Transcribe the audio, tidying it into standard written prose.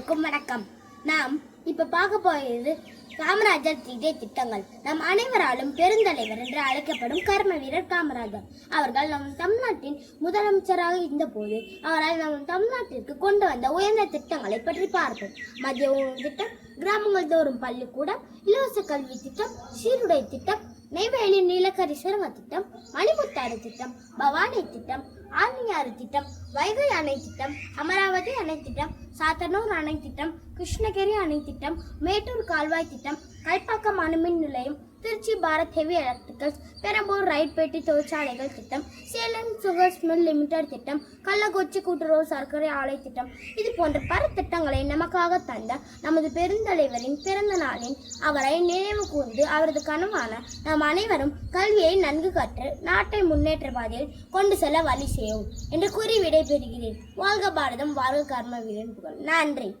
அனைவருக்கும் வணக்கம். நாம் இப்ப பார்க்க போகிறது காமராஜர் திட்டங்கள். நம் அனைவராலும் பெருந்தலைவர் என்று அழைக்கப்படும் கர்ம வீரர் காமராஜர் அவர்கள் நம் தமிழ்நாட்டின் முதலமைச்சராக இருந்த போது அவரால் நம் தமிழ்நாட்டிற்கு கொண்டு வந்த உயர்ந்த திட்டங்களை பற்றி பார்ப்போம். மதிய உணவு திட்டம், கிராமங்கள் தோறும் பள்ளிக்கூடம், இலவச கல்வி திட்டம், சீருடை திட்டம், நெய்வேலி நீலக்கரி சுரங்க திட்டம், மணிமுத்தாறு திட்டம், பவானி திட்டம், ஆழியாறு திட்டம், வைகை அணை திட்டம், அமராவதி அணை திட்டம், சாத்தனூர் அணை திட்டம், கிருஷ்ணகிரி அணை திட்டம், மேட்டூர் கால்வாய் திட்டம், கல்பாக்கம் அணுமின் நிலையம், திருச்சி பாரத் ஹெவி எலக்ட்ரிக்கல்ஸ், பெரம்பூர் ரயில்பேட்டை தொழிற்சாலைகள் திட்டம், சேலம் சுகர்ஸ் மில் லிமிடெட் திட்டம், கள்ளக்குறிச்சி கூட்டுறவு சர்க்கரை ஆலை திட்டம், இது போன்ற பல திட்டங்களை நமக்காக தந்த நமது பெருந்தலைவரின் பிறந்த நாளில் அவரை நினைவு கூர்ந்து அவரது கனவான நாம் அனைவரும் கல்வியை நன்கு கற்று நாட்டை முன்னேற்ற பாதையில் கொண்டு செல்ல வழி செய்யும் என்று கூறி விடைபெறுகிறேன். வாழ்க பாரதம், வாழ்க கர்ம வீரன் புகழ். நன்றி.